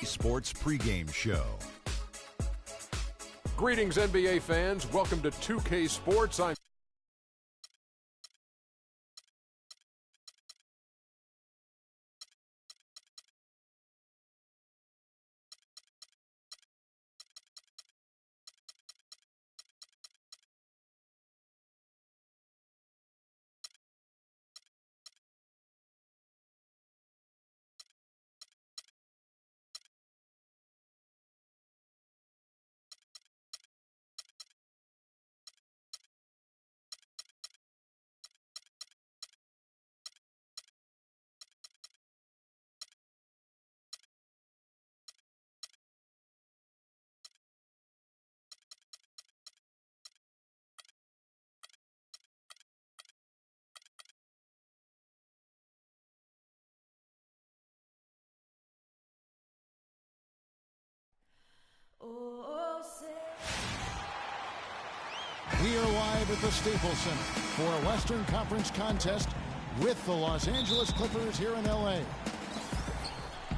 Sports pregame show. Greetings, NBA fans. Welcome to 2K Sports. I'm We are live at the Staples Center for a Western Conference contest with the Los Angeles Clippers here in L.A.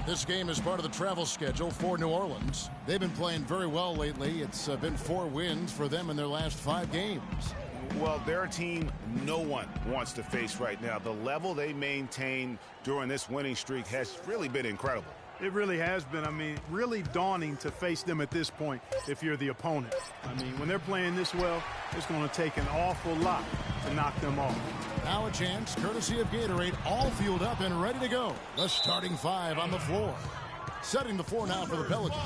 This game is part of the travel schedule for New Orleans. They've been playing very well lately. It's been 4 wins for them in their last 5 games. Well, they're a team no one wants to face right now. The level they maintain during this winning streak has really been incredible. It really has been. I mean, really daunting to face them at this point if you're the opponent. I mean, when they're playing this well, it's going to take an awful lot to knock them off. Now a chance, courtesy of Gatorade, all fueled up and ready to go. The starting 5 on the floor. Setting the floor now for the Pelicans.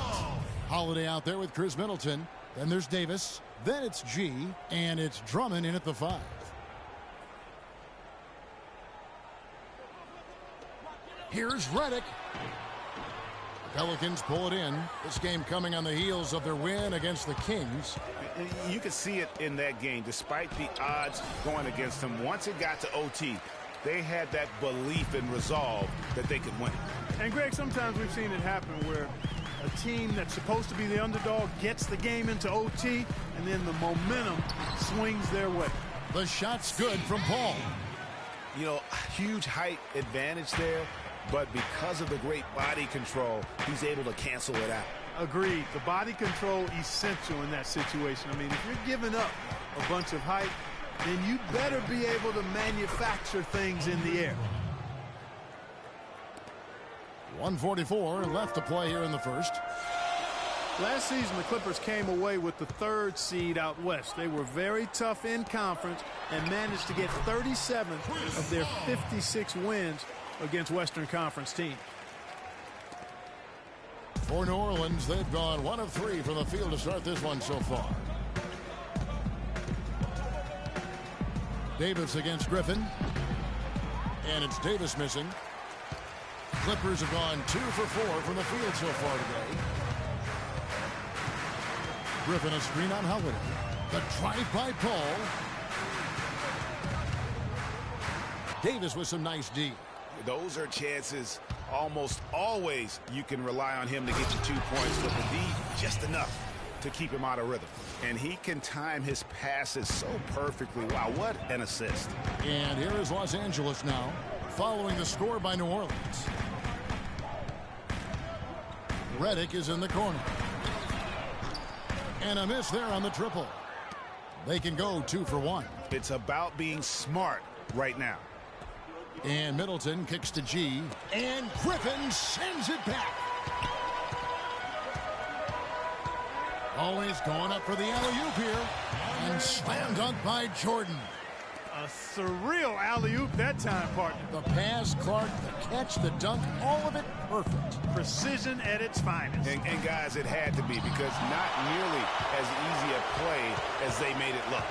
Holiday out there with Chris Middleton. Then there's Davis. Then it's G. And it's Drummond in at the 5. Here's Redick. Pelicans pull it in. This game coming on the heels of their win against the Kings. You could see it in that game. Despite the odds going against them, once it got to OT, they had that belief and resolve that they could win. And, Greg, sometimes we've seen it happen where a team that's supposed to be the underdog gets the game into OT, and then the momentum swings their way. The shot's good from Paul. You know, huge height advantage there. But because of the great body control, he's able to cancel it out. Agreed. The body control essential in that situation. I mean, if you're giving up a bunch of height, then you better be able to manufacture things in the air. 1:44 left to play here in the first. Last season, the Clippers came away with the 3rd seed out west. They were very tough in conference and managed to get 37 of their 56 wins against Western Conference teams. For New Orleans, they've gone 1 of 3 from the field to start this one so far. Davis against Griffin. And it's Davis missing. Clippers have gone 2 for 4 from the field so far today. Griffin a screen on Holiday. The drive by Paul. Davis with some nice D. Those are chances almost always you can rely on him to get you 2 points, but the D just enough to keep him out of rhythm. And he can time his passes so perfectly. Wow, what an assist. And here is Los Angeles now, following the score by New Orleans. Redick is in the corner. And a miss there on the triple. They can go 2 for 1. It's about being smart right now. And Middleton kicks to G. And Griffin sends it back. Always going up for the alley-oop here. And slam dunk by Jordan. A surreal alley-oop that time, partner. The pass, Clark, the catch, the dunk, all of it perfect. Precision at its finest. And guys, it had to be, because not nearly as easy a play as they made it look.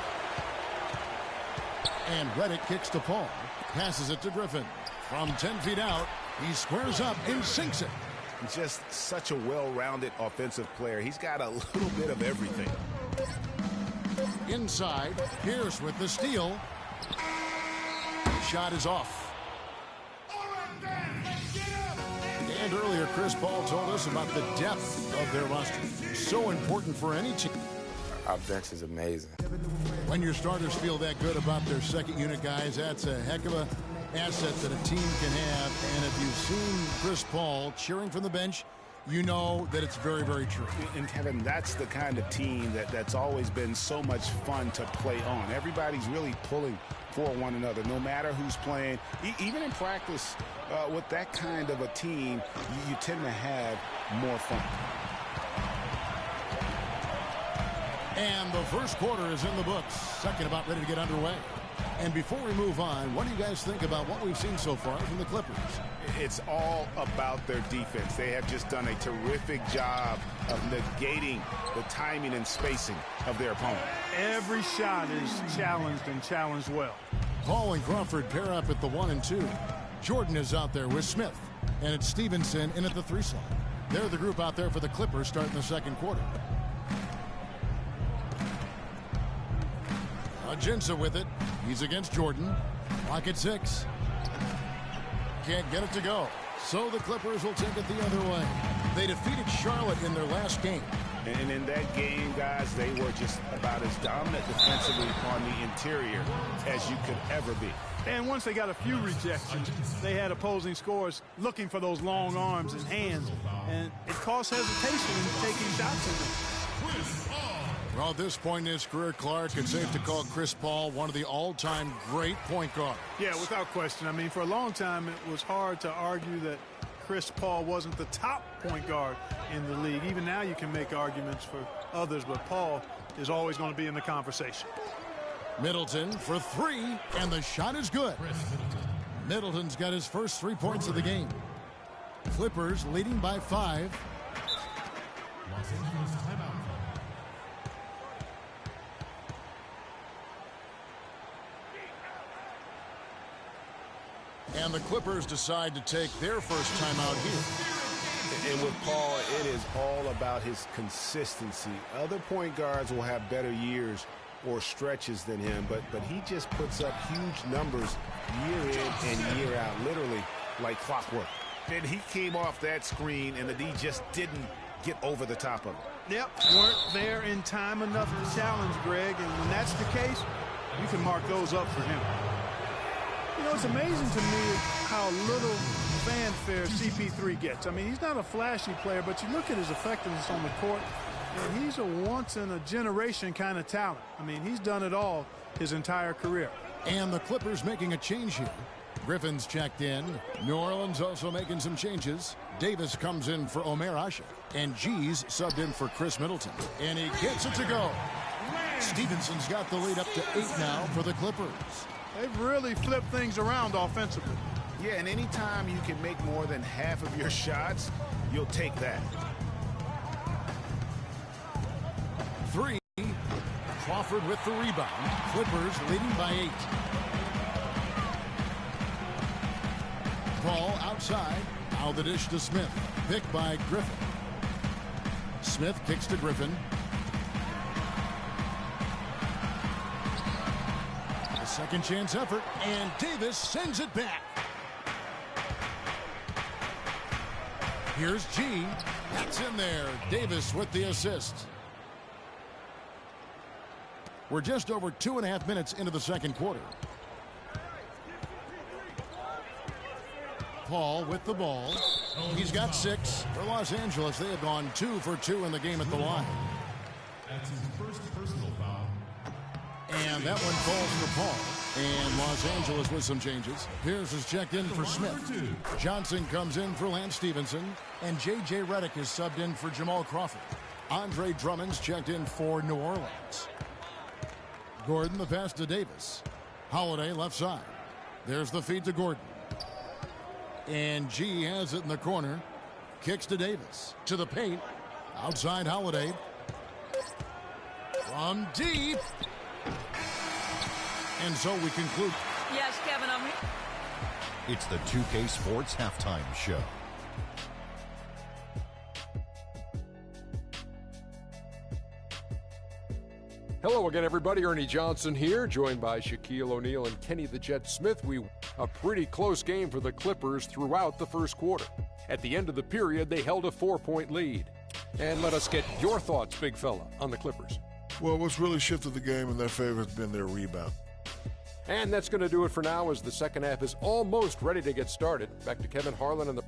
And Redick kicks to Paul. Passes it to Griffin. From 10 feet out, he squares up and sinks it. Just such a well-rounded offensive player. He's got a little bit of everything. Inside, Pierce with the steal. Shot is off. And earlier, Chris Paul told us about the depth of their roster. So important for any team. Our bench is amazing. When your starters feel that good about their second unit guys, that's a heck of a asset that a team can have. And if you've seen Chris Paul cheering from the bench, you know that it's very, very true. And Kevin, that's the kind of team that's always been so much fun to play on. Everybody's really pulling for one another, no matter who's playing. Even in practice, with that kind of a team, you tend to have more fun. And the first quarter is in the books. Second about ready to get underway. And before we move on, what do you guys think about what we've seen so far from the Clippers? It's all about their defense. They have just done a terrific job of negating the timing and spacing of their opponent. Every shot is challenged and challenged well. Paul and Crawford pair up at the 1 and 2. Jordan is out there with Smith. And it's Stevenson in at the 3 slot. They're the group out there for the Clippers starting the second quarter. Ajinça with it. He's against Jordan. Clock at 6. Can't get it to go. So the Clippers will take it the other way. They defeated Charlotte in their last game. And in that game, guys, they were just about as dominant defensively on the interior as you could ever be. And once they got a few rejections, they had opposing scorers looking for those long arms and hands. And it caused hesitation in taking shots at them. Well, at this point in his career, Clark, it's safe to call Chris Paul one of the all-time great point guards. Yeah, without question. I mean, for a long time, it was hard to argue that Chris Paul wasn't the top point guard in the league. Even now you can make arguments for others, but Paul is always going to be in the conversation. Middleton for 3, and the shot is good. Middleton's got his first 3 points of the game. Clippers leading by 5. And the Clippers decide to take their first timeout here. And with Paul, it is all about his consistency. Other point guards will have better years or stretches than him, but he just puts up huge numbers year in and year out, literally like clockwork. And he came off that screen, and the D just didn't get over the top of it. Yep, weren't there in time enough to challenge Greg, and when that's the case, you can mark those up for him. You know, it's amazing to me how little fanfare CP3 gets. I mean, he's not a flashy player, but you look at his effectiveness on the court, and he's a once-in-a-generation kind of talent. I mean, he's done it all his entire career. And the Clippers making a change here. Griffin's checked in. New Orleans also making some changes. Davis comes in for Omer Asha. And G's subbed in for Chris Middleton. And he gets it to go. Stevenson's got the lead up to 8 now for the Clippers. They've really flipped things around offensively. Yeah, and anytime you can make more than half of your shots, you'll take that. 3. Crawford with the rebound. Clippers leading by 8. Paul outside. Out the dish to Smith. Picked by Griffin. Smith kicks to Griffin. A second chance effort, and Davis sends it back. Here's G. That's in there. Davis with the assist. We're just over 2.5 minutes into the second quarter. Paul with the ball. He's got 6. For Los Angeles, they have gone 2 for 2 in the game at the line. That's his first personal foul. And that one falls for Paul. And Los Angeles with some changes. Pierce is checked in for Smith. Johnson comes in for Lance Stevenson. And J.J. Redick is subbed in for Jamal Crawford. Andre Drummond's checked in for New Orleans. Gordon the pass to Davis. Holiday left side. There's the feed to Gordon. And G has it in the corner. Kicks to Davis. To the paint. Outside Holiday. From deep. And so we conclude. Yes, Kevin, I'm here. It's the 2K Sports Halftime Show. Hello again, everybody. Ernie Johnson here, joined by Shaquille O'Neal and Kenny the Jet Smith. A pretty close game for the Clippers throughout the first quarter. At the end of the period, they held a 4-point lead. And let us get your thoughts, big fella, on the Clippers. Well, what's really shifted the game in their favor has been their rebound. And that's going to do it for now as the second half is almost ready to get started. Back to Kevin Harlan and the...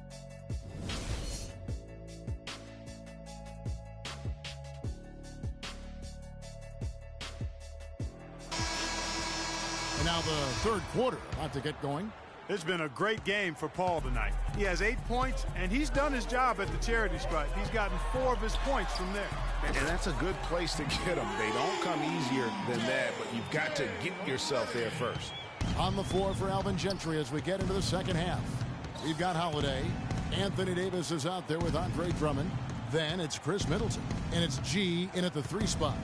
And now the third quarter about to get going. It's been a great game for Paul tonight. He has 8 points, and he's done his job at the charity stripe. He's gotten 4 of his points from there. And that's a good place to get them. They don't come easier than that, but you've got to get yourself there first. On the floor for Alvin Gentry as we get into the second half. We've got Holiday. Anthony Davis is out there with Andre Drummond. Then it's Chris Middleton. And it's G in at the 3 spot.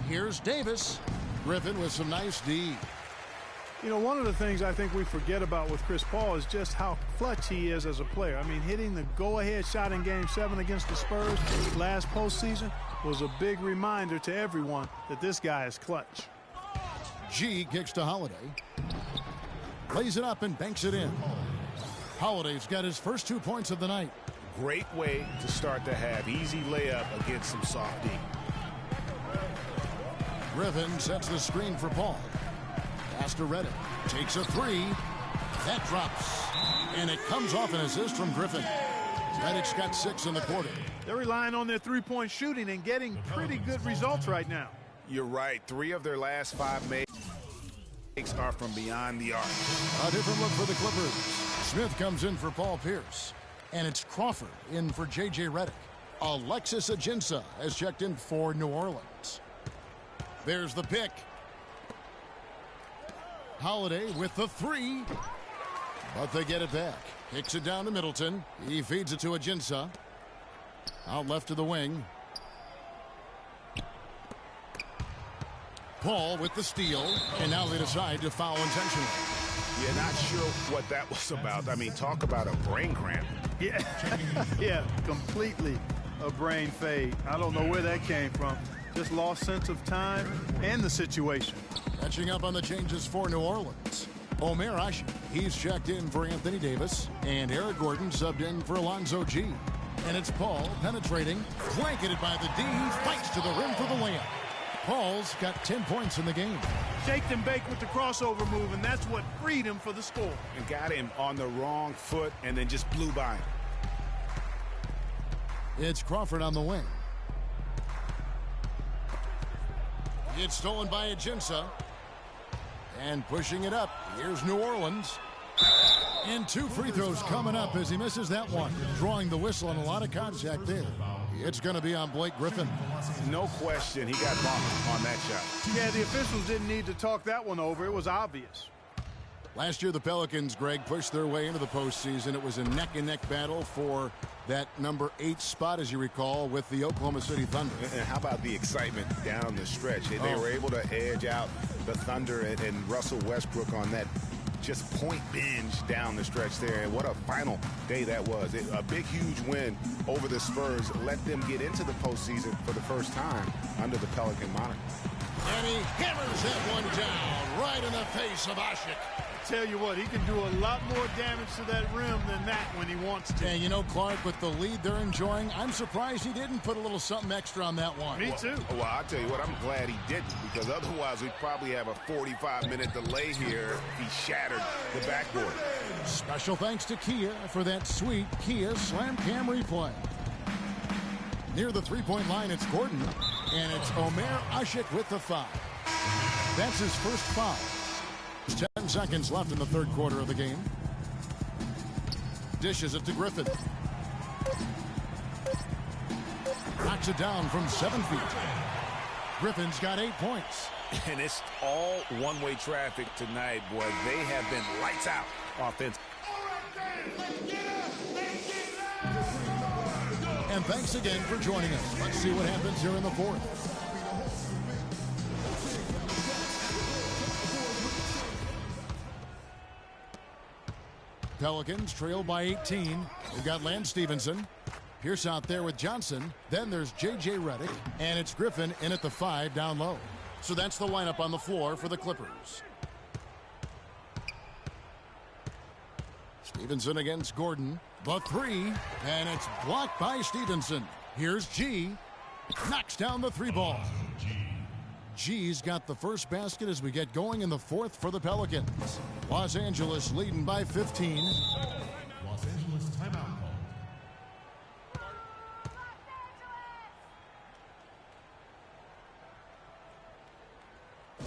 Here's Davis. Griffin with some nice D. You know, one of the things I think we forget about with Chris Paul is just how clutch he is as a player. I mean, hitting the go-ahead shot in Game 7 against the Spurs last postseason was a big reminder to everyone that this guy is clutch. G kicks to Holiday. Lays it up and banks it in. Holiday's got his first 2 points of the night. Great way to start the half. Easy layup against some soft D. Griffin sets the screen for Paul. Pass to Redick. Takes a 3. That drops. And it comes off an assist from Griffin. Redick's got 6 in the quarter. They're relying on their three-point shooting and getting pretty good results right now. You're right. 3 of their last 5 makes are from beyond the arc. A different look for the Clippers. Smith comes in for Paul Pierce. And it's Crawford in for J.J. Redick. Alexis Ajinça has checked in for New Orleans. There's the pick. Holiday with the 3. But they get it back. Kicks it down to Middleton. He feeds it to Ajinça. Out left to the wing. Paul with the steal. And now they decide to foul intentionally. Yeah, not sure what that was about. I mean, talk about a brain cramp. Yeah, yeah, completely a brain fade. I don't know where that came from. Just lost sense of time and the situation. Catching up on the changes for New Orleans. Omer Ashe, he's checked in for Anthony Davis. And Eric Gordon subbed in for Alonzo G. And it's Paul penetrating. Blanketed by the D. He fights to the rim for the layup. Paul's got 10 points in the game. Shaked and baked with the crossover move, and that's what freed him for the score. And got him on the wrong foot and then just blew by him. It's Crawford on the wing. It's stolen by Ajinça. And pushing it up. Here's New Orleans. And 2 free throws coming up as he misses that one. Drawing the whistle and a lot of contact there. It's going to be on Blake Griffin. No question he got bumped on that shot. Yeah, the officials didn't need to talk that one over. It was obvious. Last year, the Pelicans, Greg, pushed their way into the postseason. It was a neck-and-neck battle for that number 8 spot, as you recall, with the Oklahoma City Thunder. And how about the excitement down the stretch? They were able to edge out the Thunder and Russell Westbrook on that just point binge down the stretch there. And what a final day that was. A big, huge win over the Spurs. Let them get into the postseason for the first time under the Pelican moniker. And he hammers that one down right in the face of Ashe. Tell you what, he can do a lot more damage to that rim than that when he wants to. And you know, Clark, with the lead they're enjoying, I'm surprised he didn't put a little something extra on that one. Me too. Well, I'll tell you what, I'm glad he didn't, because otherwise we'd probably have a 45-minute delay here if he shattered the backboard. Special thanks to Kia for that sweet Kia Slam Cam replay. Near the three-point line, it's Gordon, and it's Omer Ashe with the foul. That's his first foul. 10 seconds left in the third quarter of the game. Dishes it to Griffin. Knocks it down from 7 feet. Griffin's got 8 points. And it's all one-way traffic tonight, boy. They have been lights out offense. And thanks again for joining us. Let's see what happens here in the fourth. Pelicans trail by 18. We've got Lance Stevenson. Pierce out there with Johnson. Then there's J.J. Redick. And it's Griffin in at the 5 down low. So that's the lineup on the floor for the Clippers. Stevenson against Gordon. The 3. And it's blocked by Stevenson. Here's G. Knocks down the 3 ball. G's got the first basket as we get going in the fourth for the Pelicans. Los Angeles leading by 15. Los Angeles timeout call.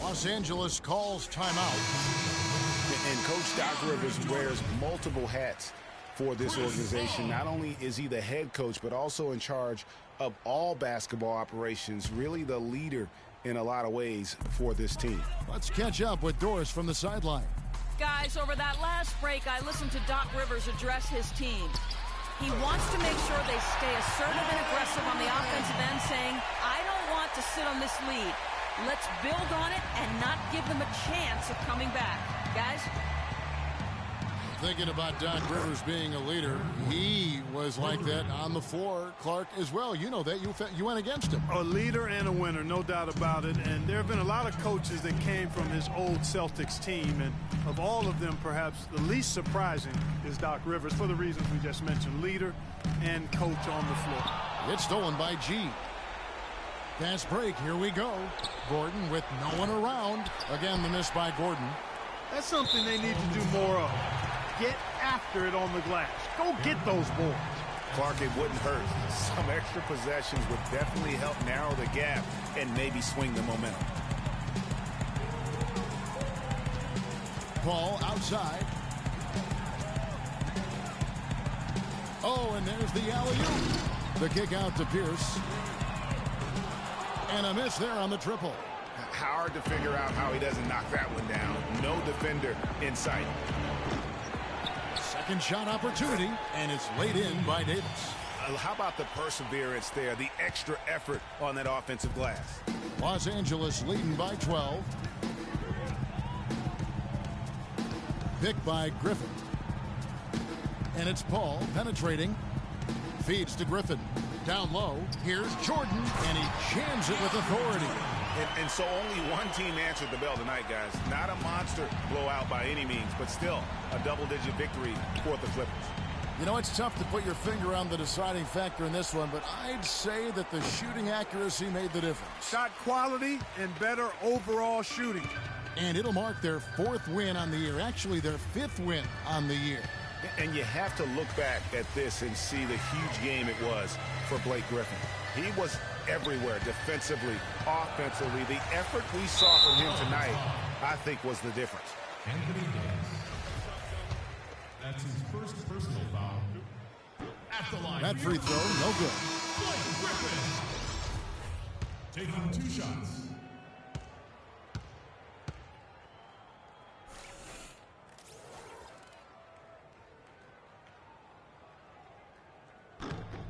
Los Angeles calls timeout. And Coach Doc Rivers wears multiple hats for this organization. Not only is he the head coach, but also in charge of all basketball operations, really the leader in a lot of ways for this team. Let's catch up with Doris from the sideline. Guys, over that last break, I listened to Doc Rivers address his team. He wants to make sure they stay assertive and aggressive on the offensive end, saying, I don't want to sit on this lead. Let's build on it and not give them a chance of coming back. Guys? Thinking about Doc Rivers being a leader, he was like that on the floor, Clark, as well. You know that. You went against him. A leader and a winner, no doubt about it. And there have been a lot of coaches that came from his old Celtics team. And of all of them, perhaps the least surprising is Doc Rivers for the reasons we just mentioned. Leader and coach on the floor. It's stolen by G. Fast break. Here we go. Gordon with no one around. Again, the miss by Gordon. That's something they need to do more of. Get after it on the glass. Go get those boards. Clark, it wouldn't hurt. Some extra possessions would definitely help narrow the gap and maybe swing the momentum. Ball outside. Oh, and there's the alley-oop. The kick out to Pierce. And a miss there on the triple. Hard to figure out how he doesn't knock that one down. No defender in sight. Second shot opportunity, and it's laid in by Davis. How about the perseverance there, the extra effort on that offensive glass? Los Angeles leading by 12. Picked by Griffin. And it's Paul penetrating. Feeds to Griffin. Down low, here's Jordan, and he jams it with authority. And so only one team answered the bell tonight, guys. Not a monster blowout by any means, but still a double-digit victory for the Clippers. You know, it's tough to put your finger on the deciding factor in this one, but I'd say that the shooting accuracy made the difference. Shot quality and better overall shooting. And it'll mark their fourth win on the year, actually their fifth win on the year. And you have to look back at this and see the huge game it was for Blake Griffin. He was everywhere, defensively, offensively. The effort we saw from him tonight, I think, was the difference. Anthony Davis. That's his first personal foul. At the line. That free throw, no good. Blake Griffin. Taking 2 shots.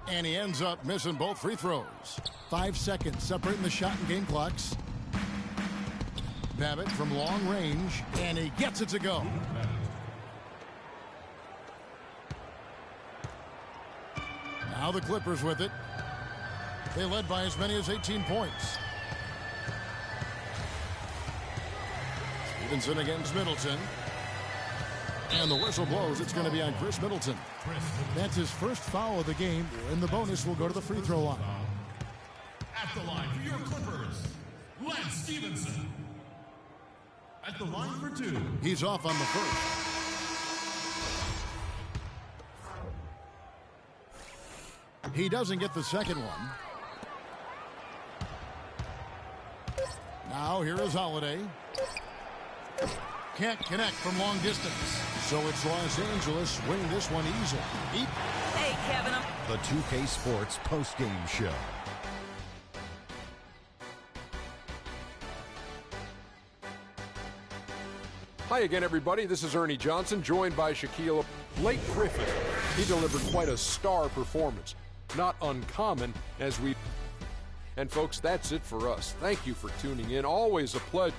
And he ends up missing both free throws. 5 seconds separating the shot and game clocks. Babbitt from long range, and he gets it to go. Now the Clippers with it. They led by as many as 18 points. Stevenson against Middleton. And the whistle blows. It's going to be on Chris Middleton. That's his first foul of the game, and the bonus will go to the free throw line. At the line for your Clippers, Lance Stevenson. At the line for 2. He's off on the first. He doesn't get the second one. Now here is Holiday. Can't connect from long distance. So it's Los Angeles winning this one easily. Hey, Kevin. The 2K Sports postgame show. Hi again, everybody. This is Ernie Johnson, joined by Shaquille. Blake Griffin. He delivered quite a star performance. Not uncommon as we... And folks, that's it for us. Thank you for tuning in. Always a pleasure.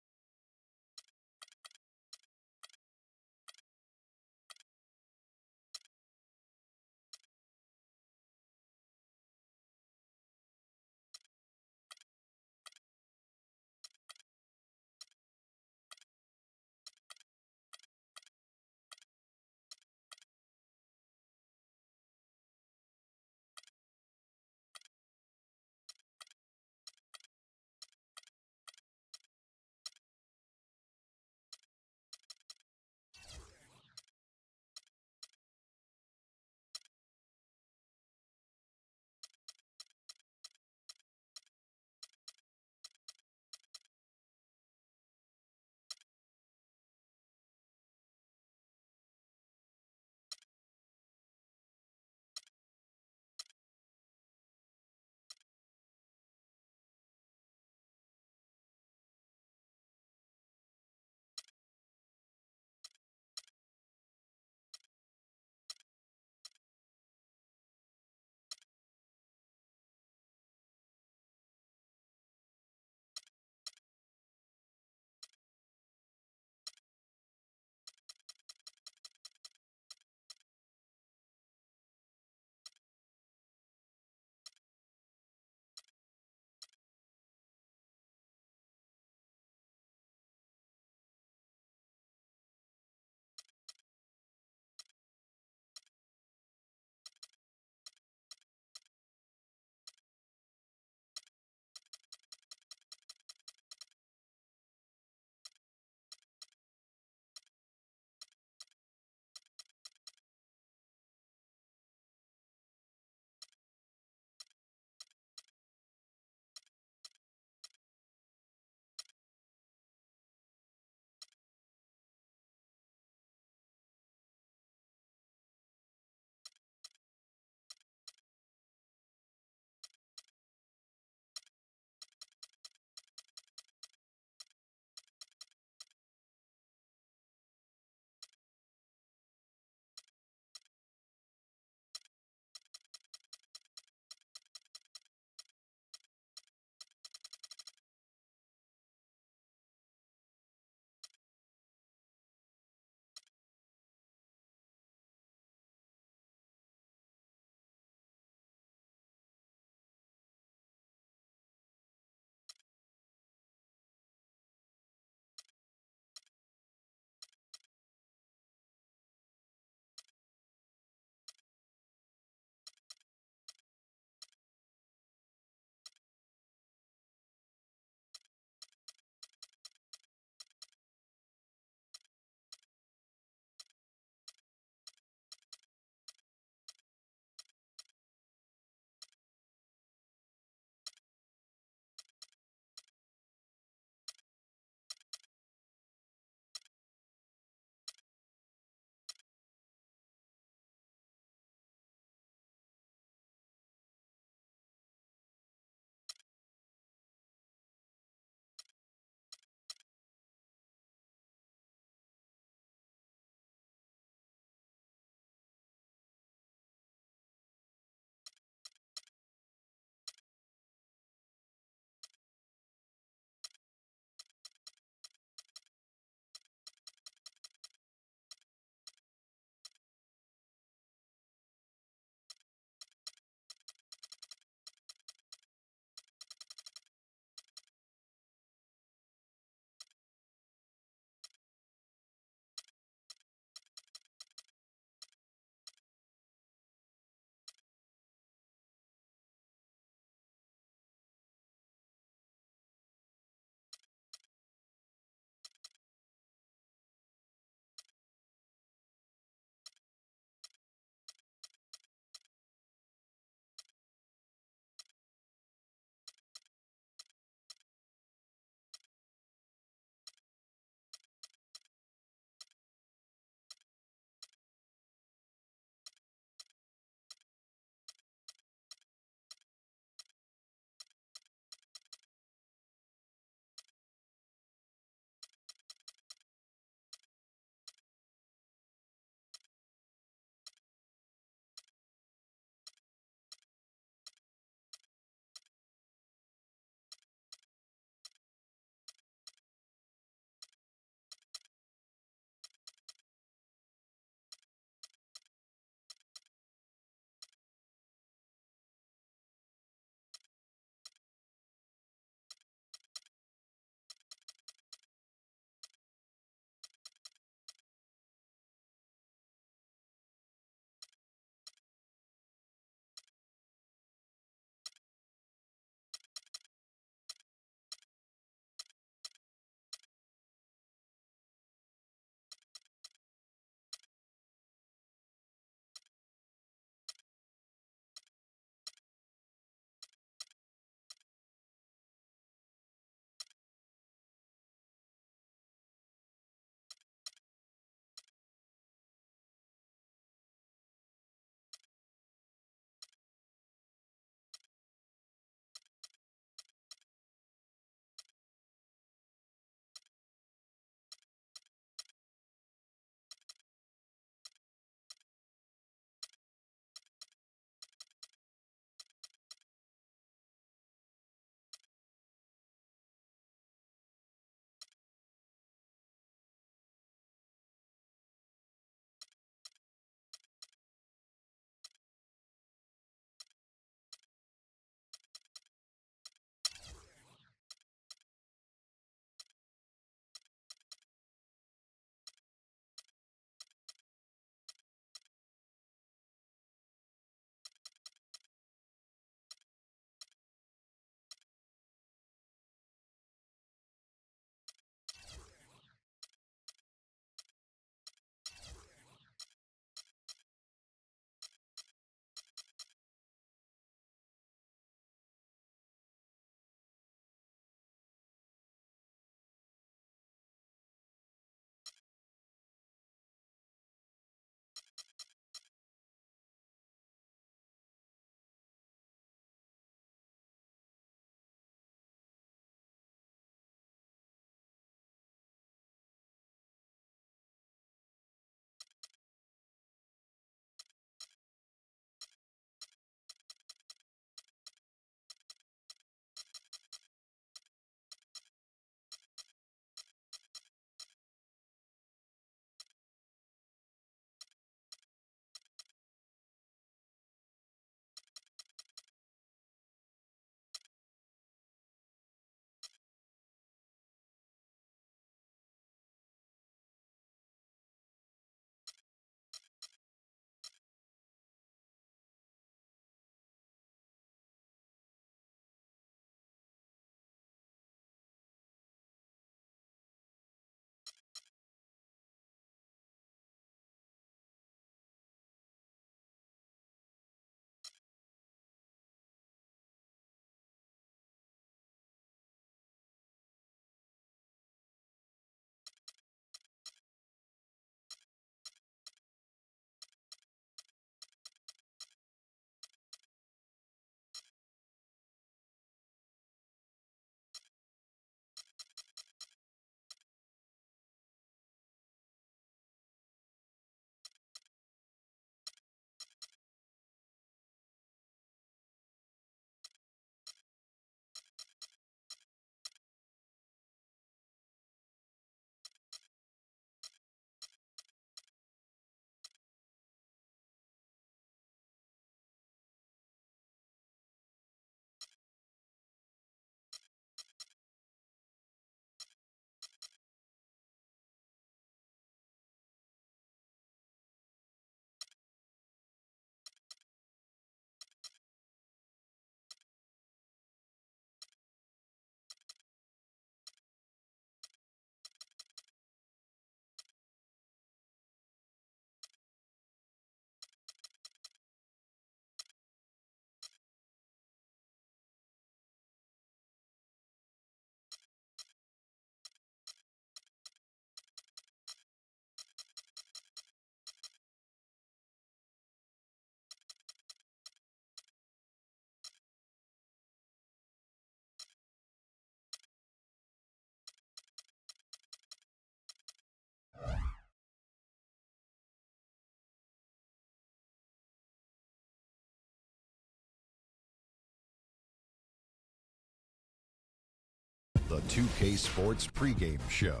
the 2K Sports pregame show.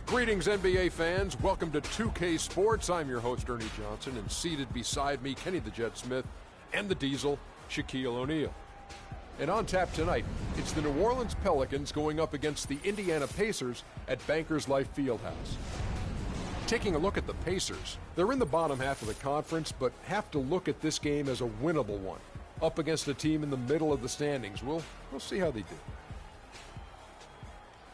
Greetings, NBA fans. Welcome to 2K Sports. I'm your host, Ernie Johnson, and seated beside me, Kenny the Jet Smith, and the Diesel, Shaquille O'Neal. And on tap tonight, it's the New Orleans Pelicans going up against the Indiana Pacers at Bankers Life Fieldhouse. Taking a look at the Pacers, they're in the bottom half of the conference, but have to look at this game as a winnable one, up against a team in the middle of the standings. We'll see how they do.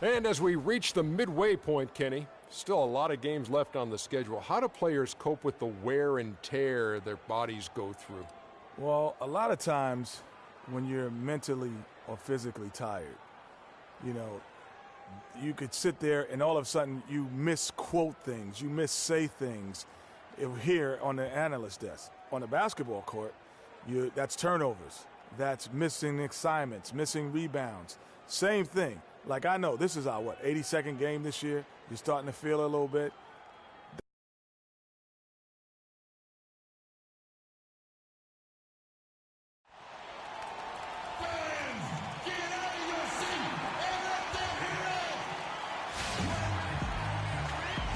And as we reach the midway point, Kenny, still a lot of games left on the schedule. How do players cope with the wear and tear their bodies go through? Well, a lot of times when you're mentally or physically tired, you know, you could sit there and all of a sudden you misquote things, you missay things here on the analyst desk. On the basketball court, that's turnovers, that's missing assignments, missing rebounds. Same thing. Like, I know this is our, 82nd game this year. You're starting to feel it a little bit.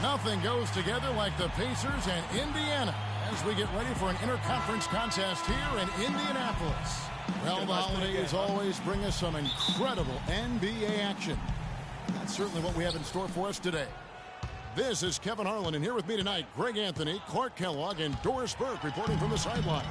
Nothing goes together like the Pacers and Indiana as we get ready for an interconference contest here in Indianapolis. Well, the holidays always bring us some incredible NBA action. That's certainly what we have in store for us today. This is Kevin Harlan, and here with me tonight, Greg Anthony, Clark Kellogg, and Doris Burke reporting from the sideline.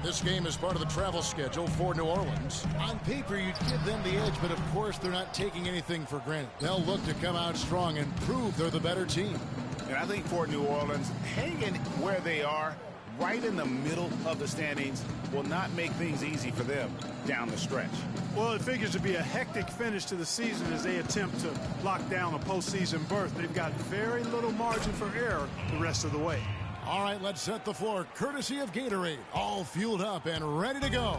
This game is part of the travel schedule for New Orleans. On paper, you'd give them the edge, but of course they're not taking anything for granted. They'll look to come out strong and prove they're the better team. And I think for New Orleans, hanging where they are, right in the middle of the standings, will not make things easy for them down the stretch. Well, it figures to be a hectic finish to the season as they attempt to lock down a postseason berth. They've got very little margin for error the rest of the way. All right, let's set the floor, courtesy of Gatorade. All fueled up and ready to go.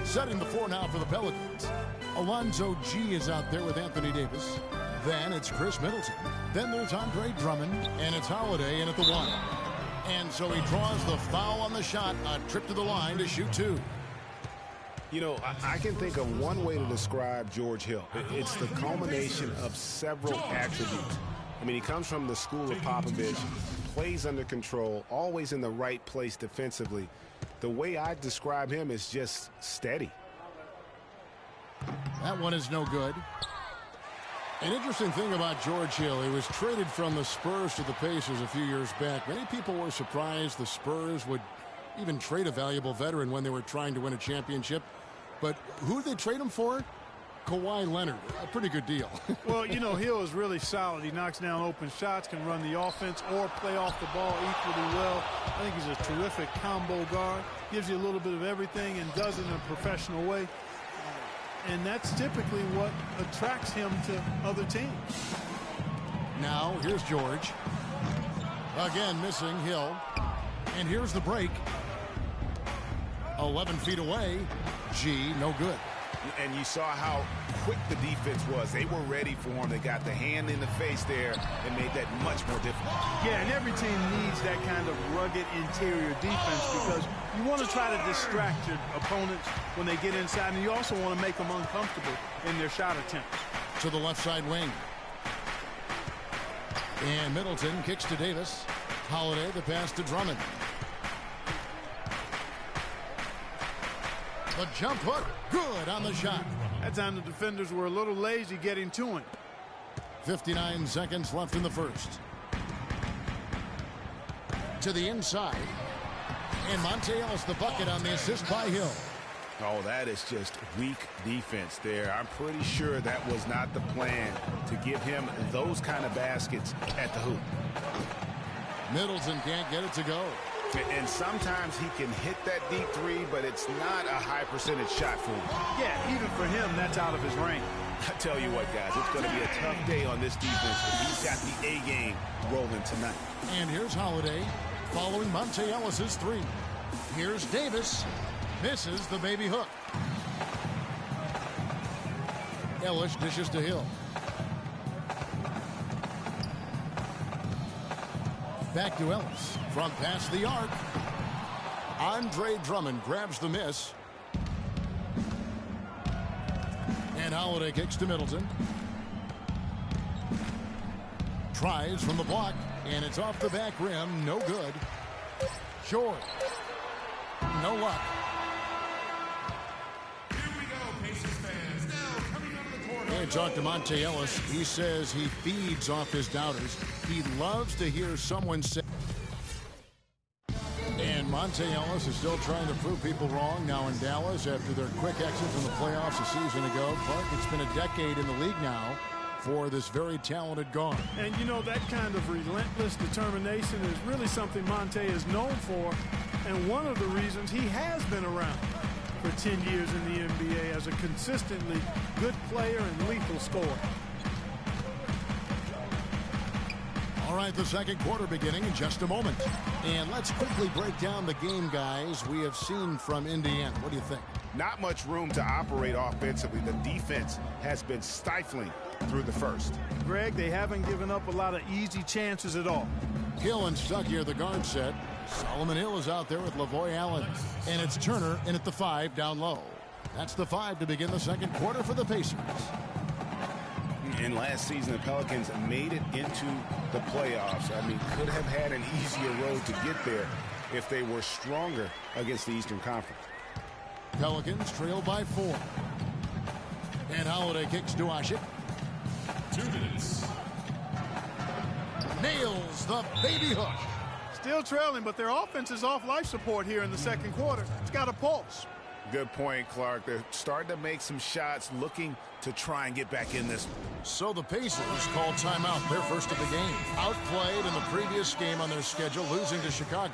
Setting the floor now for the Pelicans. Alonzo G is out there with Anthony Davis. Then it's Chris Middleton. Then there's Andre Drummond, and it's Holiday in at the 1. And so he draws the foul on the shot, a trip to the line to shoot 2. You know, I can think of one way to describe George Hill. It's the culmination of several attributes. I mean, he comes from the school of Popovich, plays under control, always in the right place defensively. The way I describe him is just steady. That one is no good. An interesting thing about George Hill, he was traded from the Spurs to the Pacers a few years back. Many people were surprised the Spurs would even trade a valuable veteran when they were trying to win a championship. But who did they trade him for? Kawhi Leonard. A pretty good deal. Well, you know, Hill is really solid. He knocks down open shots, can run the offense or play off the ball equally well. I think he's a terrific combo guard. Gives you a little bit of everything and does it in a professional way. And that's typically what attracts him to other teams. Now, here's George. Again, missing Hill. And here's the break. 11 feet away. G, no good. And you saw how quick the defense was. They were ready for him. They got the hand in the face there and made that much more difficult. Yeah, and every team needs that kind of rugged interior defense because you want to try to distract your opponents when they get inside, and you also want to make them uncomfortable in their shot attempts. To the left side wing. And Middleton kicks to Davis. Holiday, the pass to Drummond. The jump hook, good on the shot. That time the defenders were a little lazy getting to him. 59 seconds left in the first. To the inside. And Monte Ellis the bucket on the assist by Hill. Oh, that is just weak defense there. I'm pretty sure that was not the plan to give him those kind of baskets at the hoop. Middleton can't get it to go. And sometimes he can hit that deep three, but it's not a high percentage shot for him. Yeah, even for him, that's out of his range. I tell you what, guys, it's going to be a tough day on this defense, but he's got the A game rolling tonight. And here's Holiday following Monte Ellis's 3. Here's Davis. Misses the baby hook. Ellis dishes to Hill. Back to Ellis from past the arc. Andre Drummond grabs the miss. Holiday kicks to Middleton. Tries from the block, and it's off the back rim. No good. George. No luck. Here we go, Pacers fans. Now coming out of the corner. Hey, talk to Monte Ellis. He says he feeds off his doubters. He loves to hear someone say. And Monte Ellis is still trying to prove people wrong now in Dallas after their quick exit from the playoffs a season ago. Clark, it's been a decade in the league now for this very talented guard. And you know, that kind of relentless determination is really something Monte is known for, and one of the reasons he has been around for 10 years in the NBA as a consistently good player and lethal scorer. All right, the second quarter beginning in just a moment. And let's quickly break down the game, guys, we have seen from Indiana. What do you think? Not much room to operate offensively. The defense has been stifling through the first. Greg, they haven't given up a lot of easy chances at all. Hill and Stuckey, the guard set. Solomon Hill is out there with Lavoy Allen. And it's Turner in at the 5 down low. That's the 5 to begin the second quarter for the Pacers. And last season, the Pelicans made it into the playoffs. I mean, could have had an easier road to get there if they were stronger against the Eastern Conference. Pelicans trail by 4. And Holiday kicks to Asik. 2 minutes. Nails the baby hook. Still trailing, but their offense is off life support here in the second quarter. It's got a pulse. Good point, Clark. They're starting to make some shots, looking to try and get back in this. So the Pacers call timeout, their first of the game. Outplayed in the previous game on their schedule, losing to Chicago.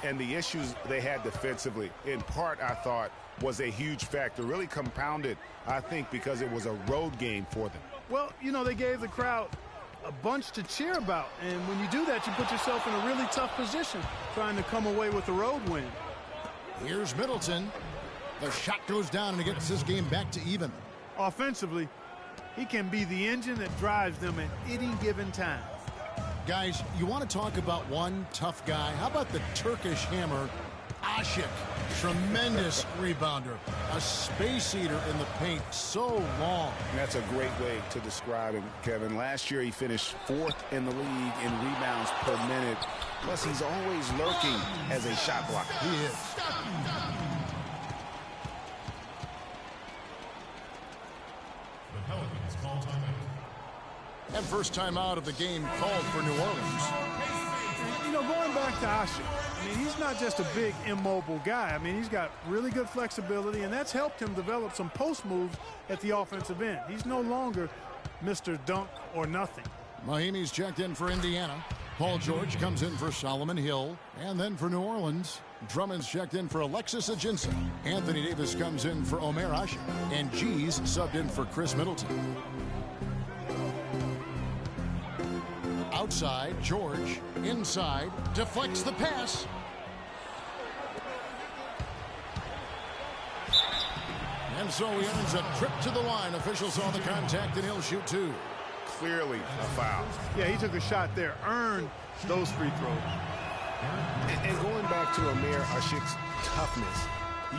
And the issues they had defensively, in part, I thought, was a huge factor. Really compounded, I think, because it was a road game for them. Well, you know, they gave the crowd a bunch to cheer about. And when you do that, you put yourself in a really tough position trying to come away with the road win. Here's Middleton. The shot goes down and it gets this game back to even. Offensively, he can be the engine that drives them at any given time. Guys, you want to talk about one tough guy? How about the Turkish hammer, Asik? Tremendous rebounder. A space eater in the paint, so long. And that's a great way to describe him, Kevin. Last year, he finished 4th in the league in rebounds per minute. Plus, he's always lurking as a shot blocker. He is. The Pelicans call timeout. And first timeout of the game called for New Orleans. You know, going back to Asik, I mean, he's not just a big, immobile guy. I mean, he's got really good flexibility, and that's helped him develop some post moves at the offensive end. He's no longer Mr. Dunk or nothing. Mahimi's checked in for Indiana. Paul George comes in for Solomon Hill. And then for New Orleans, Drummond's checked in for Alexis Ajinça. Anthony Davis comes in for Omer Asik. And G's subbed in for Chris Middleton. Outside, George. Inside, deflects the pass. And so he earns a trip to the line. Officials saw the contact and he'll shoot 2. Clearly a foul. Yeah, he took a shot there, earned those free throws. And going back to Omer Asik's toughness,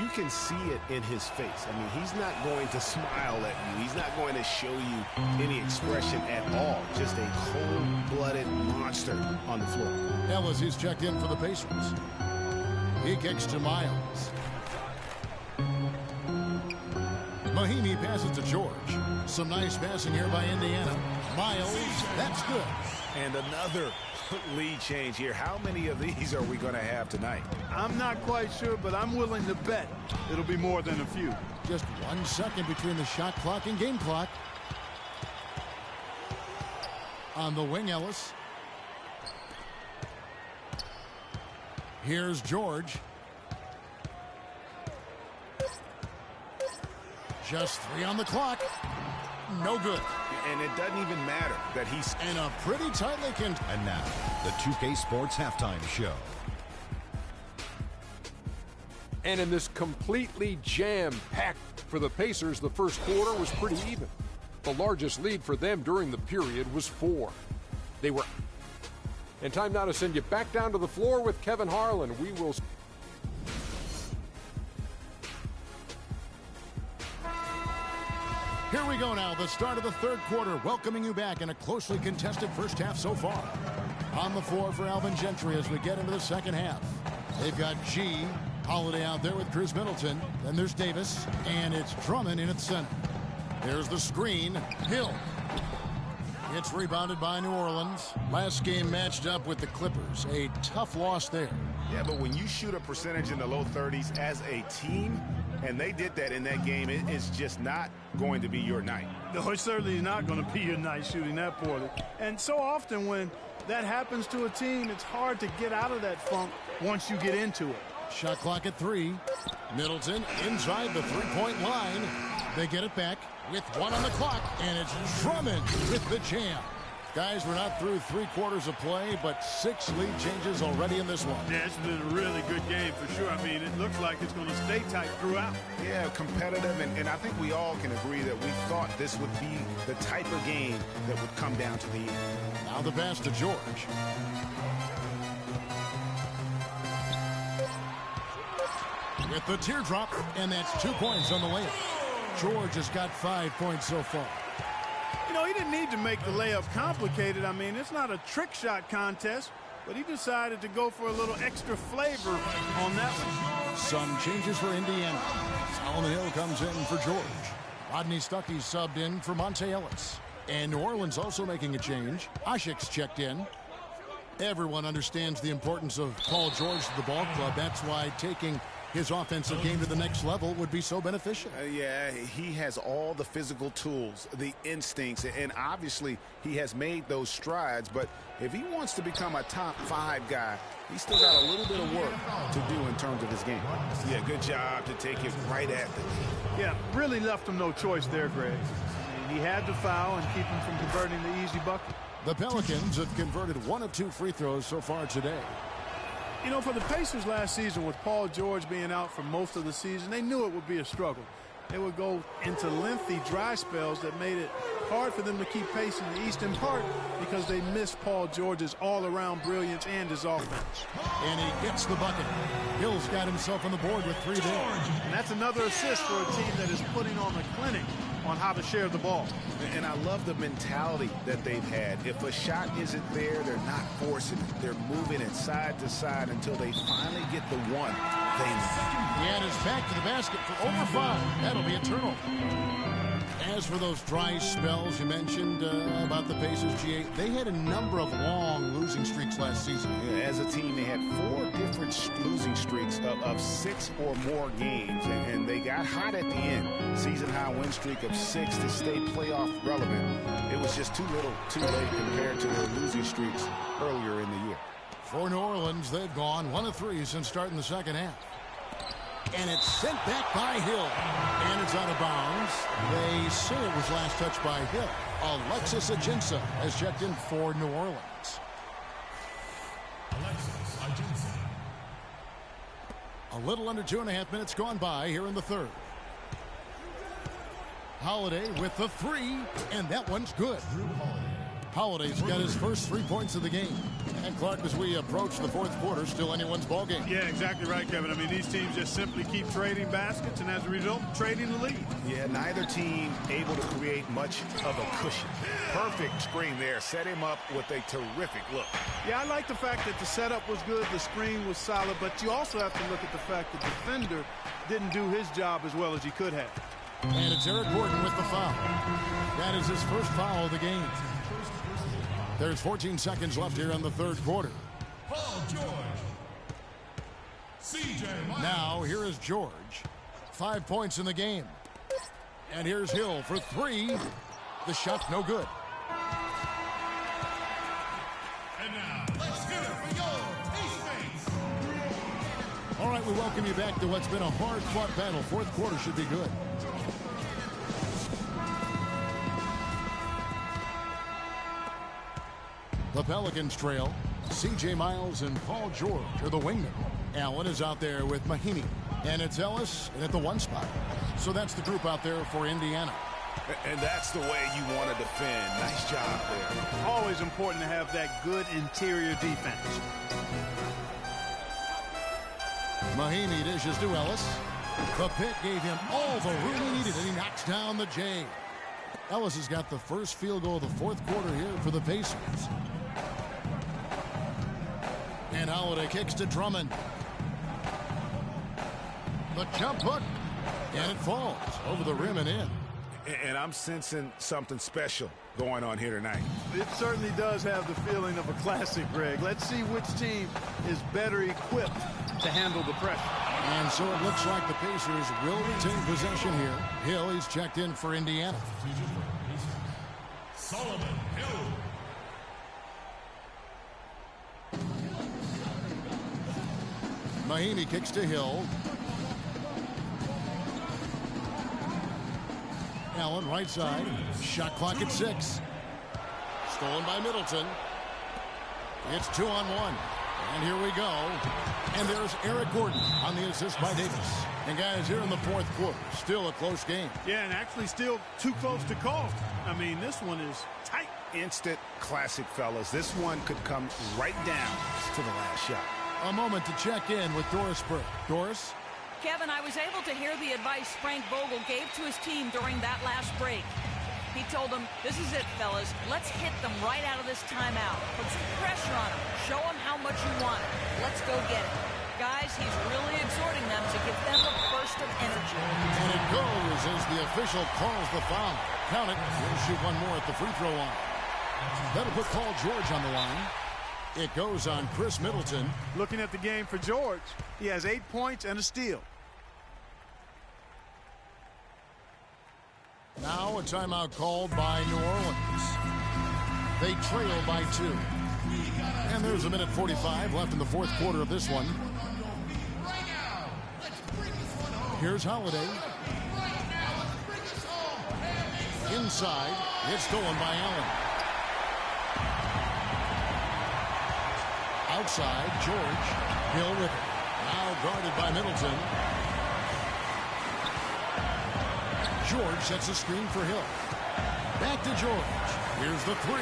you can see it in his face. I mean, he's not going to smile at you. He's not going to show you any expression at all. Just a cold-blooded monster on the floor. Ellis is checked in for the Pacers. He kicks to Miles. Mahimi passes to George. Some nice passing here by Indiana. Miles, that's good. And another lead change here. How many of these are we going to have tonight? I'm not quite sure, but I'm willing to bet it'll be more than a few. Just 1 second between the shot clock and game clock. On the wing, Ellis. Here's George. Just 3 on the clock. No good. And it doesn't even matter that he's in a pretty tightly contested. And now, the 2K Sports Halftime Show. And in this completely jam-packed for the Pacers, the first quarter was pretty even. The largest lead for them during the period was 4. They were. And time now to send you back down to the floor with Kevin Harlan. We will. Here we go now, the start of the third quarter, welcoming you back in a closely contested first half so far. On the floor for Alvin Gentry as we get into the second half. They've got G, Holiday out there with Chris Middleton. Then there's Davis, and it's Drummond in at center. There's the screen, Hill. It's rebounded by New Orleans. Last game matched up with the Clippers. A tough loss there. Yeah, but when you shoot a percentage in the low 30s as a team, and they did that in that game, it's just not going to be your night. No, it's certainly not going to be your night shooting that poorly. And so often when that happens to a team, it's hard to get out of that funk once you get into it. Shot clock at 3. Middleton inside the three-point line. They get it back with 1 on the clock, and it's Drummond with the jam. Guys, we're not through 3 quarters of play, but 6 lead changes already in this one. Yeah, it's been a really good game for sure. I mean, it looks like it's going to stay tight throughout. Yeah, competitive, and I think we all can agree that we thought this would be the type of game that would come down to the end. Now the pass to George. With the teardrop, and that's 2 points on the layup. George has got 5 points so far. You know, he didn't need to make the layup complicated. I mean, it's not a trick shot contest, but he decided to go for a little extra flavor on that one. Some changes for Indiana. Solomon Hill comes in for George. Rodney Stuckey subbed in for Monte Ellis. And New Orleans also making a change. Ashik's checked in. Everyone understands the importance of Paul George to the ball club. That's why taking his offensive game to the next level would be so beneficial. Yeah, he has all the physical tools, the instincts, and obviously he has made those strides. But if he wants to become a top 5 guy, he's still got a little bit of work to do in terms of his game. Yeah, good job to take it right at the knee. Yeah, really left him no choice there, Greg. I mean, he had to foul and keep him from converting the easy bucket. The Pelicans have converted 1 of 2 free throws so far today. You know, for the Pacers last season, with Paul George being out for most of the season, they knew it would be a struggle. They would go into lengthy dry spells that made it hard for them to keep pace in the East, in part because they missed Paul George's all-around brilliance and his offense. And he gets the bucket. Hill's got himself on the board with 3 there. And that's another assist for a team that is putting on a clinic on how to share the ball. And I love the mentality that they've had. If a shot isn't there, they're not forcing it. They're moving it side to side until they finally get the one they need. And it's back to the basket for over 5. That'll be a turnover. As for those dry spells you mentioned about the Pacers, G8, they had a number of long losing streaks last season. Yeah, as a team, they had 4 different losing streaks of 6 or more games, and they got hot at the end. Season-high win streak of 6 to stay playoff relevant. It was just too little, too late compared to their losing streaks earlier in the year. For New Orleans, they've gone 1 of 3 since starting the second half. And it's sent back by Hill. And it's out of bounds. They say it was last touched by Hill. Alexis Ajinça has checked in for New Orleans. Alexis Ajinça. A little under 2.5 minutes gone by here in the third. Holiday with the 3, and that one's good. Holiday's got his first 3 points of the game. And Clark, as we approach the fourth quarter, still anyone's ball game. Yeah, exactly right, Kevin. I mean, these teams just simply keep trading baskets, and as a result, trading the lead. Yeah, neither team able to create much of a cushion. Perfect screen there. Set him up with a terrific look. Yeah, I like the fact that the setup was good, the screen was solid, but you also have to look at the fact that the defender didn't do his job as well as he could have. And it's Eric Gordon with the foul. That is his first foul of the game. There's 14 seconds left here in the third quarter. Paul George. C.J. Miles. Now, here is George. 5 points in the game. And here's Hill for 3. The shot no good. And now, let's hear it for your teammates. All right, we welcome you back to what's been a hard-fought battle. Fourth quarter should be good. The Pelicans trail. C.J. Miles and Paul George are the wingmen. Allen is out there with Mahinmi. And it's Ellis at the 1 spot. So that's the group out there for Indiana. And that's the way you want to defend. Nice job there. Always important to have that good interior defense. Mahinmi dishes to Ellis. The pick gave him all the room he needed, and he knocks down the J. Ellis has got the first field goal of the fourth quarter here for the Pacers. And Holiday kicks to Drummond. The jump hook. And it falls over the rim and in. And I'm sensing something special going on here tonight. It certainly does have the feeling of a classic, Greg. Let's see which team is better equipped to handle the pressure. And so it looks like the Pacers will retain possession here. Hill, he's checked in for Indiana. Solomon Hill. Mahinmi kicks to Hill. Allen right side. Shot clock at 6. Stolen by Middleton. It's 2-on-1. And here we go. And there's Eric Gordon on the assist by Davis. And guys, here in the fourth quarter, still a close game. Yeah, and actually still too close to call. I mean, this one is tight. Instant classic, fellas. This one could come right down to the last shot. A moment to check in with Doris Burke. Doris? Kevin, I was able to hear the advice Frank Vogel gave to his team during that last break. He told them, this is it, fellas. Let's hit them right out of this timeout. Put some pressure on them. Show them how much you want it. Let's go get it. Guys, he's really exhorting them to give them a burst of energy. And it goes as the official calls the foul. Count it. He'll shoot one more at the free throw line. That'll put Paul George on the line. It goes on Chris Middleton. Looking at the game for George, he has 8 points and a steal. Now a timeout called by New Orleans. They trail by 2. And there's a minute 45 left in the fourth quarter of this one. Here's Holiday. Inside. It's stolen by Allen. Outside, George. Hill with it. Now guarded by Middleton. George sets a screen for Hill. Back to George. Here's the 3.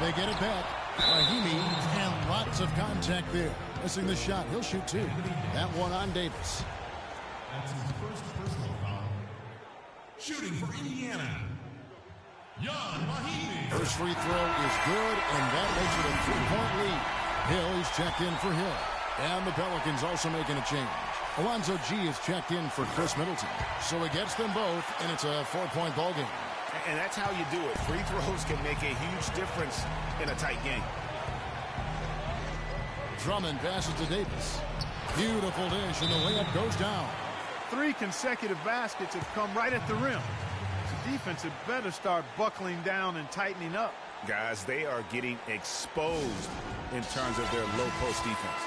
They get it back. Mahinmi, and lots of contact there. Missing the shot. He'll shoot 2. That one on Davis. That's his first personal foul. Shooting for Indiana, Jan Mahinmi. First free throw is good, and that makes it a 3-point lead. Hill, he's checked in for Hill. And the Pelicans also making a change. Alonzo G is checked in for Chris Middleton. So he gets them both, and it's a 4-point ball game. And that's how you do it. Free throws can make a huge difference in a tight game. Drummond passes to Davis. Beautiful dish, and the layup goes down. 3 consecutive baskets have come right at the rim. The defense had better start buckling down and tightening up. Guys, they are getting exposed in terms of their low post defense.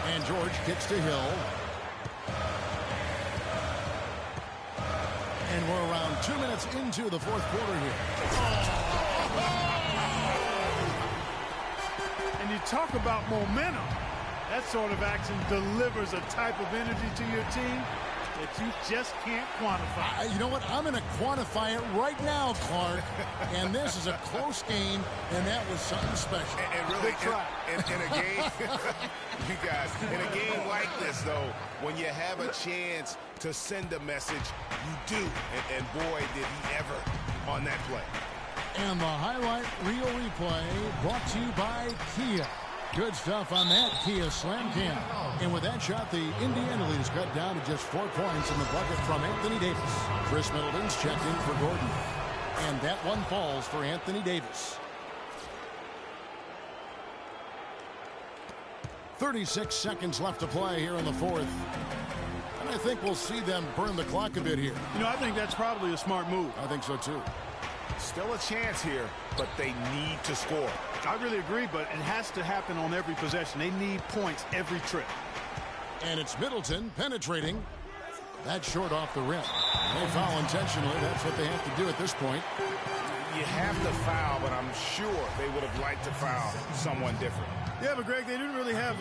And George kicks to Hill. And we're around 2 minutes into the fourth quarter here. And you talk about momentum. That sort of action delivers a type of energy to your team that you just can't quantify. You know what? I'm going to quantify it right now, Clark. And this is a close game, and that was something special. And really, in a game, you guys, in a game like this, though, when you have a chance to send a message, you do. And boy, did he ever on that play. And the highlight reel replay brought to you by Kia. Good stuff on that Kia Slam Cam. And with that shot, the Indiana lead is cut down to just 4 points in the bucket from Anthony Davis. Chris Middleton's checked in for Gordon. And that one falls for Anthony Davis. 36 seconds left to play here in the fourth. And I think we'll see them burn the clock a bit here. You know, I think that's probably a smart move. I think so, too. Still a chance here, but they need to score. I really agree, but it has to happen on every possession. They need points every trip. And it's Middleton penetrating. That's short off the rim. They foul intentionally. That's what they have to do at this point. You have to foul, but I'm sure they would have liked to foul someone different. Yeah, but Greg, they didn't really have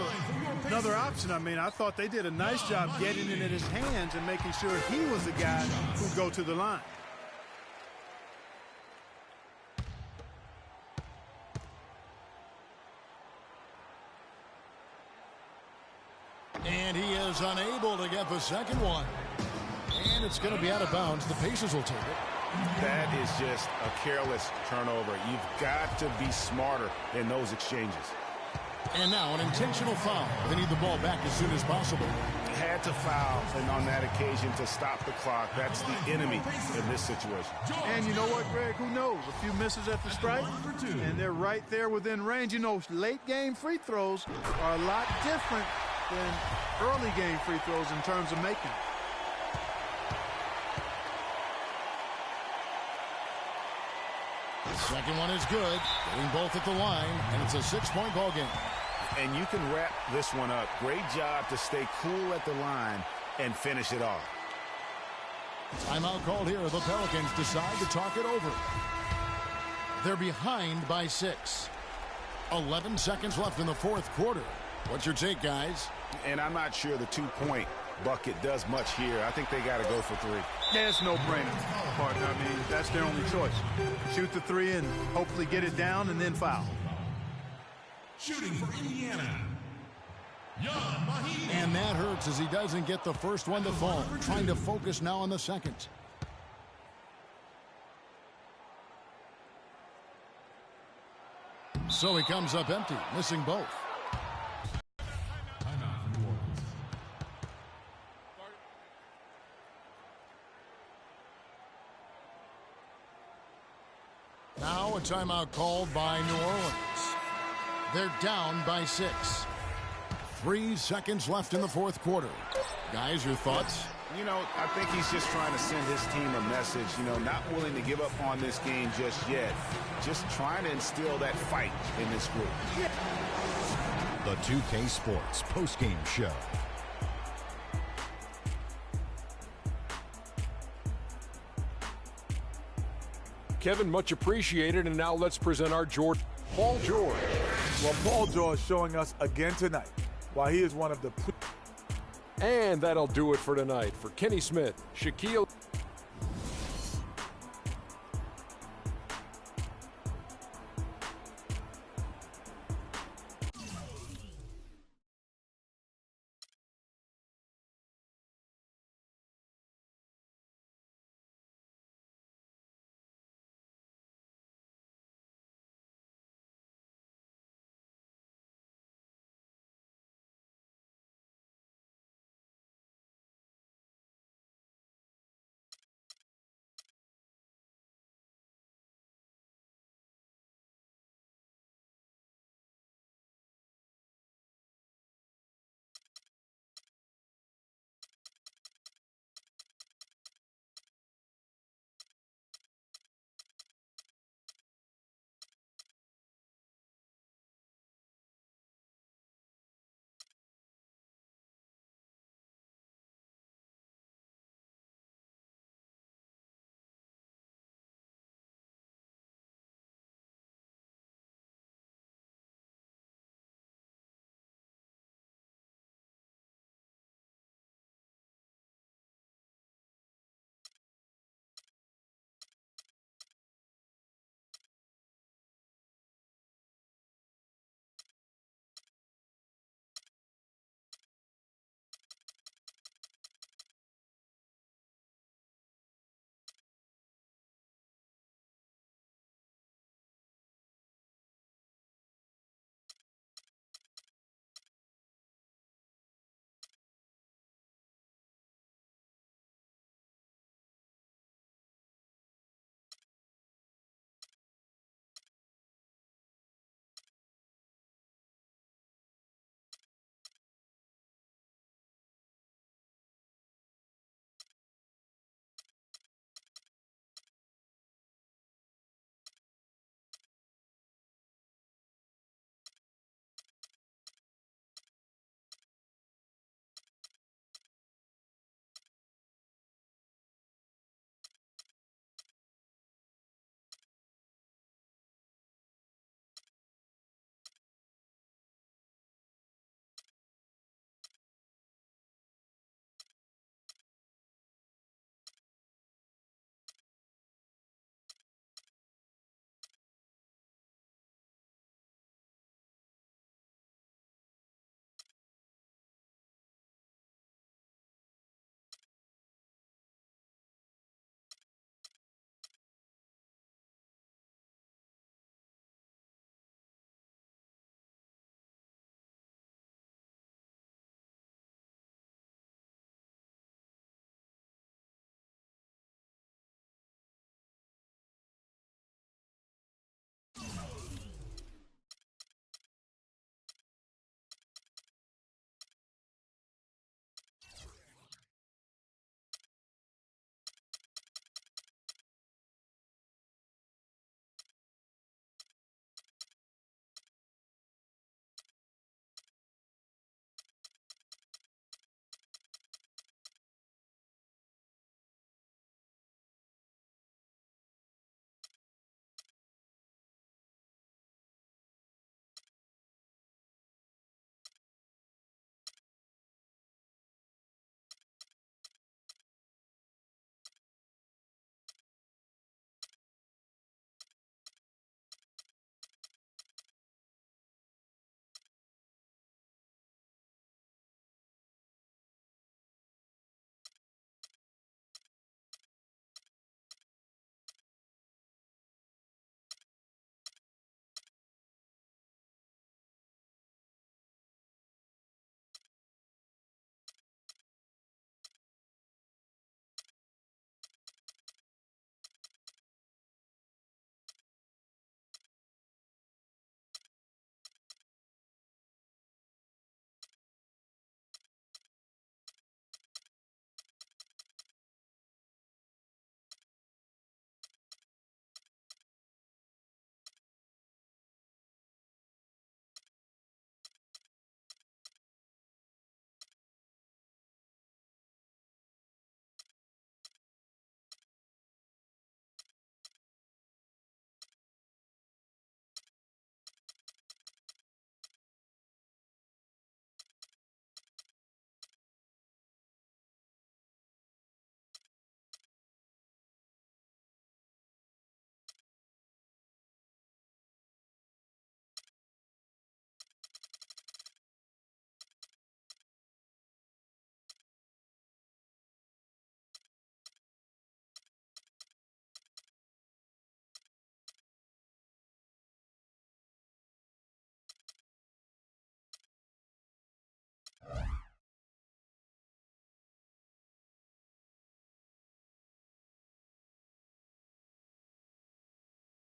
another option. I mean, I thought they did a nice job getting it in his hands and making sure he was the guy who'd go to the line. And he is unable to get the second one. And it's going to be out of bounds. The Pacers will take it. That is just a careless turnover. You've got to be smarter in those exchanges. And now an intentional foul. They need the ball back as soon as possible. Had to foul, and on that occasion to stop the clock. That's the enemy in this situation. And you know what, Greg? Who knows? A few misses at the stripe, and they're right there within range. You know, late-game free throws are a lot different than early-game free throws in terms of making. Second one is good. Getting both at the line, and it's a 6-point ball game. And you can wrap this one up. Great job to stay cool at the line and finish it off. Timeout called here. The Pelicans decide to talk it over. They're behind by 6. 11 seconds left in the fourth quarter. What's your take, guys? And I'm not sure the two-point bucket does much here. I think they got to go for 3. Yeah, it's no-brainer, partner. I mean, that's their only choice. Shoot the 3 and hopefully get it down and then foul. Shooting for Indiana, Jan Mahinmi. And that hurts as he doesn't get the first one to fall. Trying to focus now on the second. So he comes up empty, missing both. Timeout for New Orleans. Now a timeout called by New Orleans. They're down by 6. 3 seconds left in the fourth quarter. Guys, your thoughts? You know, I think he's just trying to send his team a message, you know, not willing to give up on this game just yet. Just trying to instill that fight in this group. The 2K Sports postgame show. Kevin, much appreciated. And now let's present our George, Paul George. Well, Paul George showing us again tonight why he is one of the... And that'll do it for tonight. For Kenny Smith, Shaquille